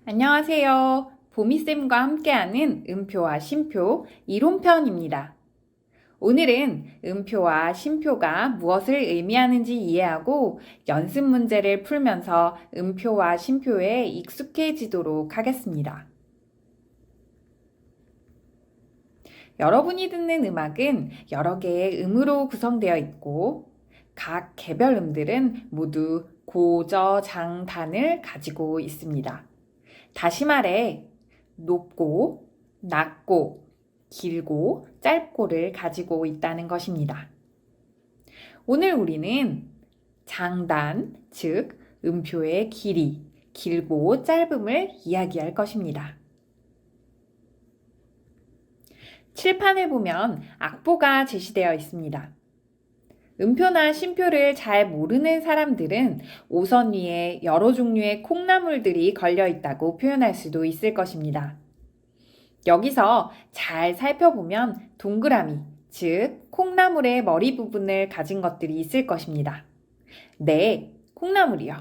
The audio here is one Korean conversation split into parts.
안녕하세요. 보미쌤과 함께하는 음표와 쉼표 이론편입니다. 오늘은 음표와 쉼표가 무엇을 의미하는지 이해하고 연습 문제를 풀면서 음표와 쉼표에 익숙해지도록 하겠습니다. 여러분이 듣는 음악은 여러 개의 음으로 구성되어 있고 각 개별 음들은 모두 고, 저, 장, 단을 가지고 있습니다. 다시 말해 높고, 낮고, 길고, 짧고를 가지고 있다는 것입니다. 오늘 우리는 장단, 즉 음표의 길이, 길고 짧음을 이야기할 것입니다. 칠판을 보면 악보가 제시되어 있습니다. 음표나 쉼표를 잘 모르는 사람들은 오선 위에 여러 종류의 콩나물들이 걸려 있다고 표현할 수도 있을 것입니다. 여기서 잘 살펴보면 동그라미, 즉 콩나물의 머리 부분을 가진 것들이 있을 것입니다. 네, 콩나물이요.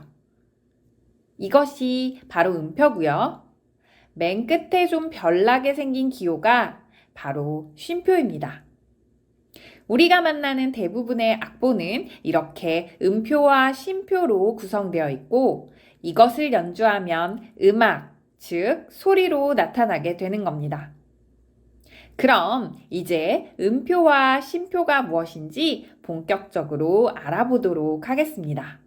이것이 바로 음표고요. 맨 끝에 좀 별나게 생긴 기호가 바로 쉼표입니다. 우리가 만나는 대부분의 악보는 이렇게 음표와 쉼표로 구성되어 있고 이것을 연주하면 음악, 즉 소리로 나타나게 되는 겁니다. 그럼 이제 음표와 쉼표가 무엇인지 본격적으로 알아보도록 하겠습니다.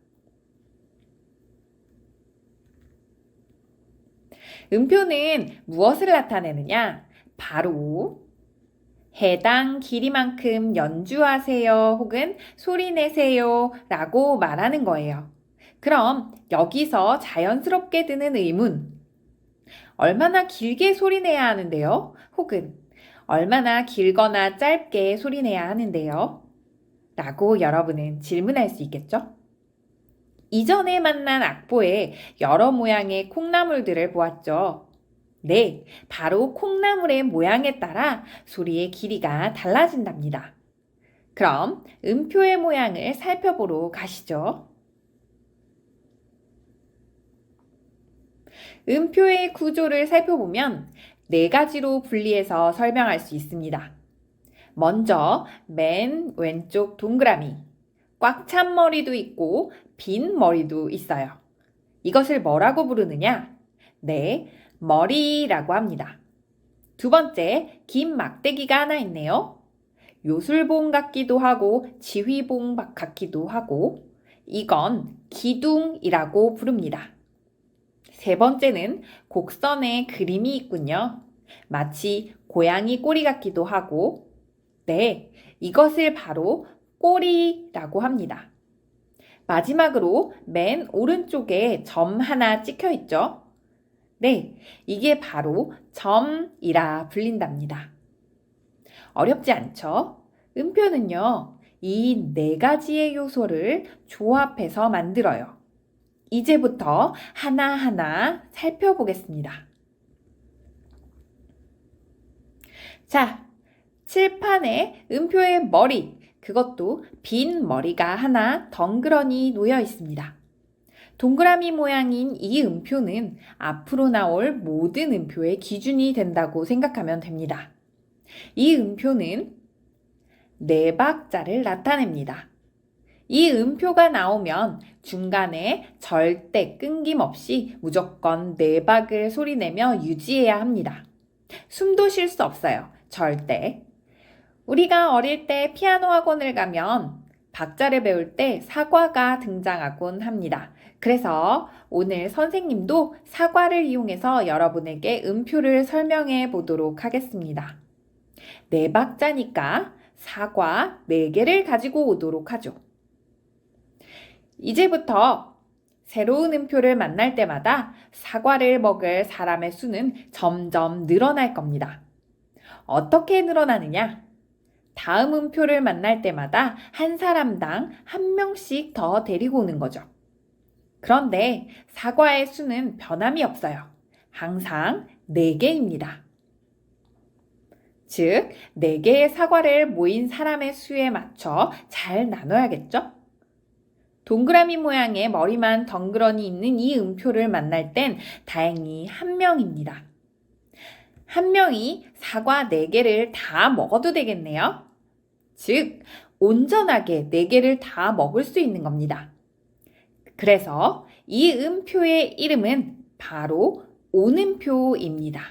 음표는 무엇을 나타내느냐? 바로 해당 길이만큼 연주하세요 혹은 소리내세요 라고 말하는 거예요. 그럼 여기서 자연스럽게 드는 의문, 얼마나 길게 소리내야 하는데요? 혹은 얼마나 길거나 짧게 소리내야 하는데요? 라고 여러분은 질문할 수 있겠죠? 이전에 만난 악보에 여러 모양의 콩나물들을 보았죠. 네, 바로 콩나물의 모양에 따라 소리의 길이가 달라진답니다. 그럼 음표의 모양을 살펴보러 가시죠. 음표의 구조를 살펴보면 네 가지로 분리해서 설명할 수 있습니다. 먼저 맨 왼쪽 동그라미, 꽉 찬 머리도 있고 빈 머리도 있어요. 이것을 뭐라고 부르느냐? 네, 머리라고 합니다. 두 번째, 긴 막대기가 하나 있네요. 요술봉 같기도 하고 지휘봉 같기도 하고 이건 기둥이라고 부릅니다. 세 번째는 곡선에 그림이 있군요. 마치 고양이 꼬리 같기도 하고 네, 이것을 바로 꼬리라고 합니다. 마지막으로 맨 오른쪽에 점 하나 찍혀 있죠? 네, 이게 바로 점이라 불린답니다. 어렵지 않죠? 음표는요, 이 네 가지의 요소를 조합해서 만들어요. 이제부터 하나하나 살펴보겠습니다. 자, 칠판에 음표의 머리, 그것도 빈 머리가 하나 덩그러니 놓여 있습니다. 동그라미 모양인 이 음표는 앞으로 나올 모든 음표의 기준이 된다고 생각하면 됩니다. 이 음표는 네 박자를 나타냅니다. 이 음표가 나오면 중간에 절대 끊김없이 무조건 네 박을 소리내며 유지해야 합니다. 숨도 쉴 수 없어요. 절대. 우리가 어릴 때 피아노 학원을 가면 박자를 배울 때 사과가 등장하곤 합니다. 그래서 오늘 선생님도 사과를 이용해서 여러분에게 음표를 설명해 보도록 하겠습니다. 네 박자니까 사과 4개를 가지고 오도록 하죠. 이제부터 새로운 음표를 만날 때마다 사과를 먹을 사람의 수는 점점 늘어날 겁니다. 어떻게 늘어나느냐? 다음 음표를 만날 때마다 한 사람당 한 명씩 더 데리고 오는 거죠. 그런데 사과의 수는 변함이 없어요. 항상 4개입니다. 즉, 4개의 사과를 모인 사람의 수에 맞춰 잘 나눠야겠죠? 동그라미 모양의 머리만 덩그러니 있는 이 음표를 만날 땐 다행히 한 명입니다. 한 명이 사과 4개를 다 먹어도 되겠네요. 즉, 온전하게 4개를 다 먹을 수 있는 겁니다. 그래서 이 음표의 이름은 바로 오는표입니다.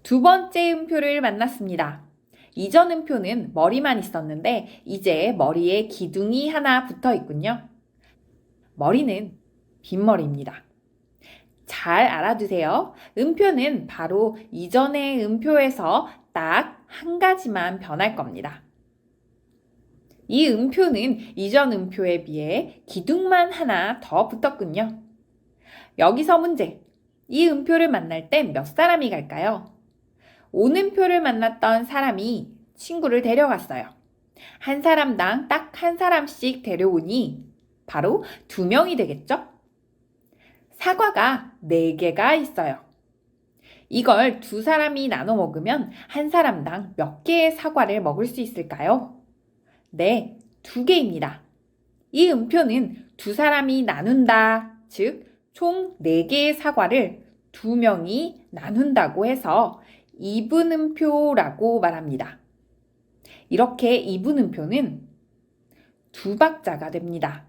두 번째 음표를 만났습니다. 이전 음표는 머리만 있었는데 이제 머리에 기둥이 하나 붙어 있군요. 머리는 빈머리입니다. 잘 알아두세요. 음표는 바로 이전의 음표에서 딱 한 가지만 변할 겁니다. 이 음표는 이전 음표에 비해 기둥만 하나 더 붙었군요. 여기서 문제. 이 음표를 만날 땐 몇 사람이 갈까요? 오는표를 만났던 사람이 친구를 데려갔어요. 한 사람당 딱 한 사람씩 데려오니 바로 2명이 되겠죠? 사과가 4개가 있어요. 이걸 2사람이 나눠 먹으면 한 사람당 몇 개의 사과를 먹을 수 있을까요? 네, 2개입니다. 이 음표는 2사람이 나눈다, 즉 총 4개의 사과를 2명이 나눈다고 해서 이분음표라고 말합니다. 이렇게 이분음표는 2박자가 됩니다.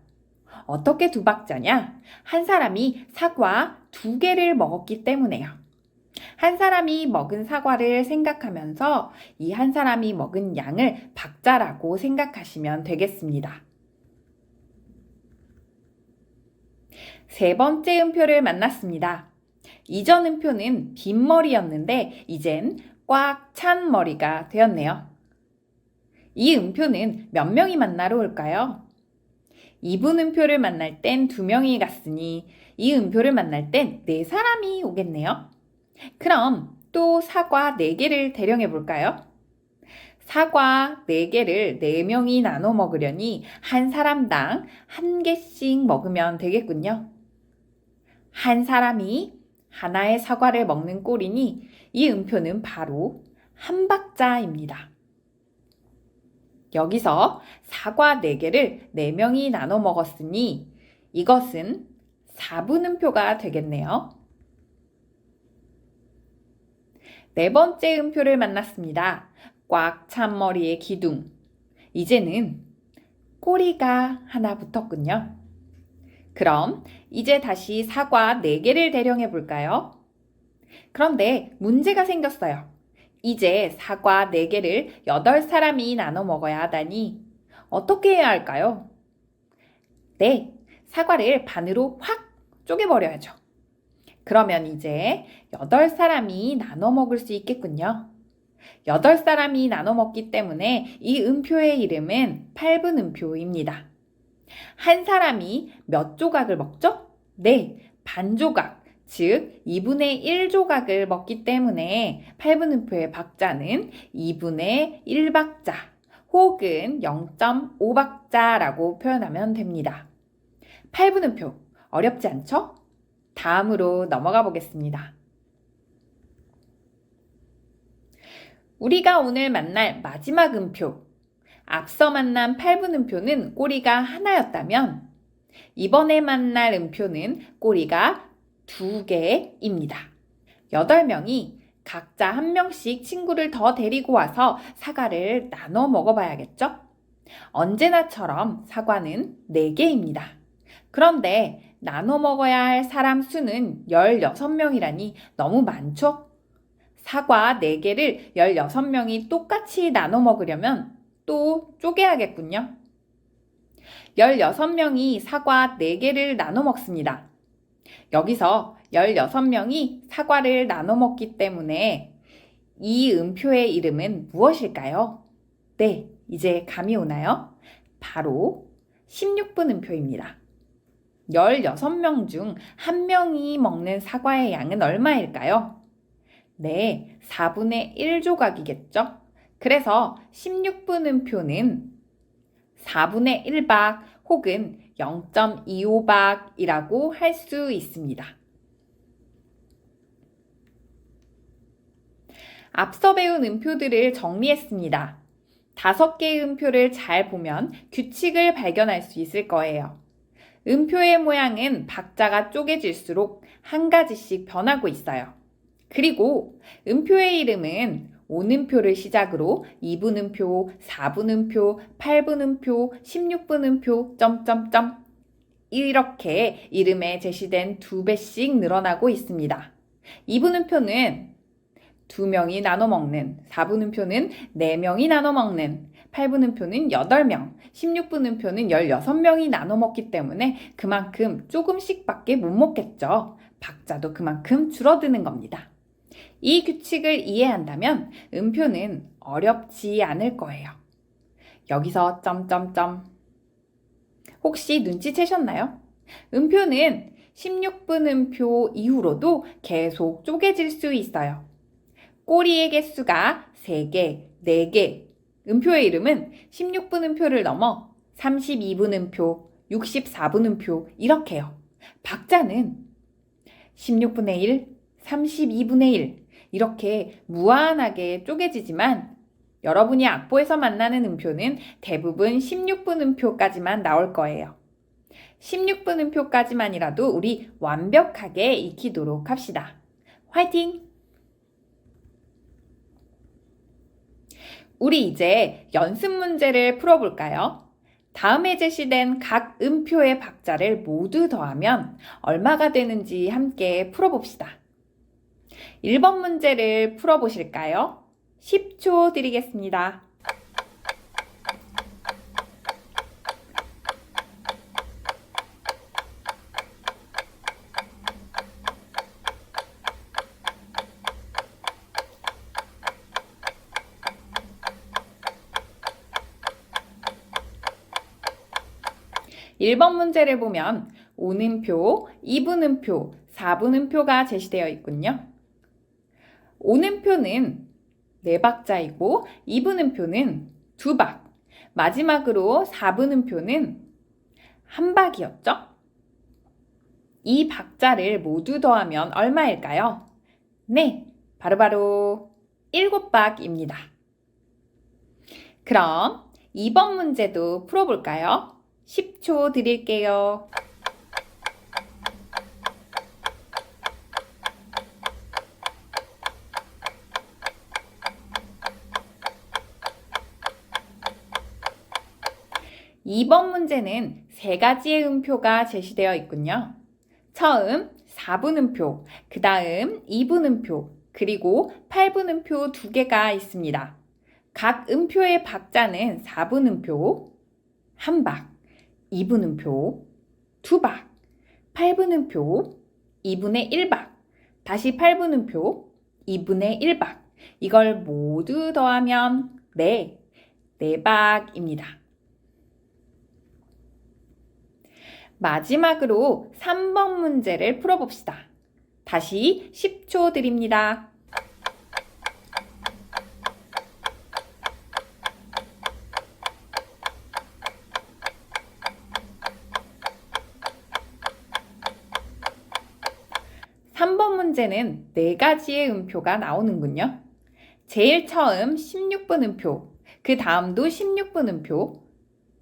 어떻게 2박자냐? 한 사람이 사과 2개를 먹었기 때문에요. 한 사람이 먹은 사과를 생각하면서 이 한 사람이 먹은 양을 박자라고 생각하시면 되겠습니다. 세 번째 음표를 만났습니다. 이전 음표는 빈머리였는데 이젠 꽉 찬 머리가 되었네요. 이 음표는 몇 명이 만나러 올까요? 이분음표를 만날 땐 2명이 갔으니 이 음표를 만날 땐 4사람이 오겠네요. 그럼 또 사과 4개를 대령해 볼까요? 사과 4개를 4명이 나눠 먹으려니 한 사람당 1개씩 먹으면 되겠군요. 한 사람이 하나의 사과를 먹는 꼴이니 이 음표는 바로 한 박자입니다. 여기서 사과 4개를 4명이 나눠 먹었으니 이것은 4분음표가 되겠네요. 네 번째 음표를 만났습니다. 꽉 찬 머리의 기둥. 이제는 꼬리가 하나 붙었군요. 그럼 이제 다시 사과 4개를 대령해 볼까요? 그런데 문제가 생겼어요. 이제 사과 4개를 8사람이 나눠 먹어야 하다니 어떻게 해야 할까요? 네, 사과를 반으로 확 쪼개버려야죠. 그러면 이제 8사람이 나눠 먹을 수 있겠군요. 8사람이 나눠 먹기 때문에 이 음표의 이름은 8분음표입니다. 한 사람이 몇 조각을 먹죠? 네, 반조각, 즉 2분의 1조각을 먹기 때문에 8분음표의 박자는 2분의 1박자 혹은 0.5박자라고 표현하면 됩니다. 8분음표, 어렵지 않죠? 다음으로 넘어가 보겠습니다. 우리가 오늘 만날 마지막 음표, 앞서 만난 8분음표는 꼬리가 하나였다면 이번에 만날 음표는 꼬리가 2개입니다. 8명이 각자 1명씩 친구를 더 데리고 와서 사과를 나눠 먹어봐야겠죠? 언제나처럼 사과는 4개입니다. 그런데 나눠 먹어야 할 사람 수는 16명이라니 너무 많죠? 사과 4개를 16명이 똑같이 나눠 먹으려면 또 쪼개야겠군요. 16명이 사과 4개를 나눠 먹습니다. 여기서 16명이 사과를 나눠 먹기 때문에 이 음표의 이름은 무엇일까요? 네, 이제 감이 오나요? 바로 16분음표입니다. 16명 중 1명이 먹는 사과의 양은 얼마일까요? 네, 4분의 1조각이겠죠? 그래서 16분음표는 4분의 1박 혹은 0.25박이라고 할 수 있습니다. 앞서 배운 음표들을 정리했습니다. 5개의 음표를 잘 보면 규칙을 발견할 수 있을 거예요. 음표의 모양은 박자가 쪼개질수록 한 가지씩 변하고 있어요. 그리고 음표의 이름은 오음표를 시작으로 2분음표, 4분음표, 8분음표, 16분음표, 점점점 이렇게 이름에 제시된 2배씩 늘어나고 있습니다. 2분음표는 2명이 나눠 먹는, 4분음표는 4명이 나눠 먹는, 8분음표는 8명, 16분음표는 16명이 나눠 먹기 때문에 그만큼 조금씩밖에 못 먹겠죠. 박자도 그만큼 줄어드는 겁니다. 이 규칙을 이해한다면 음표는 어렵지 않을 거예요. 여기서 점점점. 혹시 눈치채셨나요? 음표는 16분음표 이후로도 계속 쪼개질 수 있어요. 꼬리의 개수가 3개, 4개. 음표의 이름은 16분음표를 넘어 32분음표, 64분음표 이렇게요. 박자는 16분의 1, 32분의 1 이렇게 무한하게 쪼개지지만 여러분이 악보에서 만나는 음표는 대부분 16분음표까지만 나올 거예요. 16분음표까지만이라도 우리 완벽하게 익히도록 합시다. 화이팅! 우리 이제 연습 문제를 풀어볼까요? 다음에 제시된 각 음표의 박자를 모두 더하면 얼마가 되는지 함께 풀어봅시다. 1번 문제를 풀어보실까요? 10초 드리겠습니다. 일 번 문제를 보면 오음표, 2분음표, 4분음표가 제시되어 있군요. 오음표는 4박자이고 2분음표는 2박, 마지막으로 4분음표는 1박이었죠? 이 박자를 모두 더하면 얼마일까요? 네, 바로바로 7박입니다. 그럼 2번 문제도 풀어볼까요? 10초 드릴게요. 이번 문제는 3가지의 음표가 제시되어 있군요. 처음 4분음표, 그 다음 2분음표, 그리고 8분음표 2개가 있습니다. 각 음표의 박자는 4분음표, 1박, 2분음표, 2박, 8분음표, 2분의 1박, 다시 8분음표, 2분의 1박. 이걸 모두 더하면 4박입니다. 마지막으로 3번 문제를 풀어봅시다. 다시 10초 드립니다. 문제는 4가지의 음표가 나오는군요. 제일 처음 16분음표, 그 다음도 16분음표,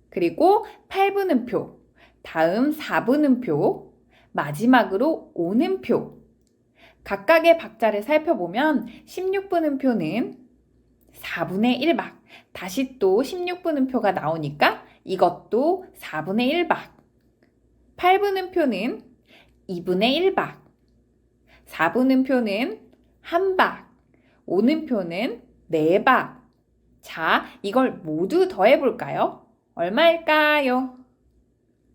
그리고 8분음표, 다음 4분음표, 마지막으로 5음표. 각각의 박자를 살펴보면 16분음표는 4분의 1박, 다시 또 16분음표가 나오니까 이것도 4분의 1박, 8분음표는 2분의 1박, 4분음표는 1박, 5음표는 4박. 자, 이걸 모두 더해볼까요? 얼마일까요?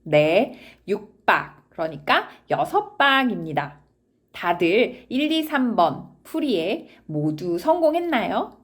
네, 6박, 그러니까 6박입니다. 다들 1, 2, 3번 풀이에 모두 성공했나요?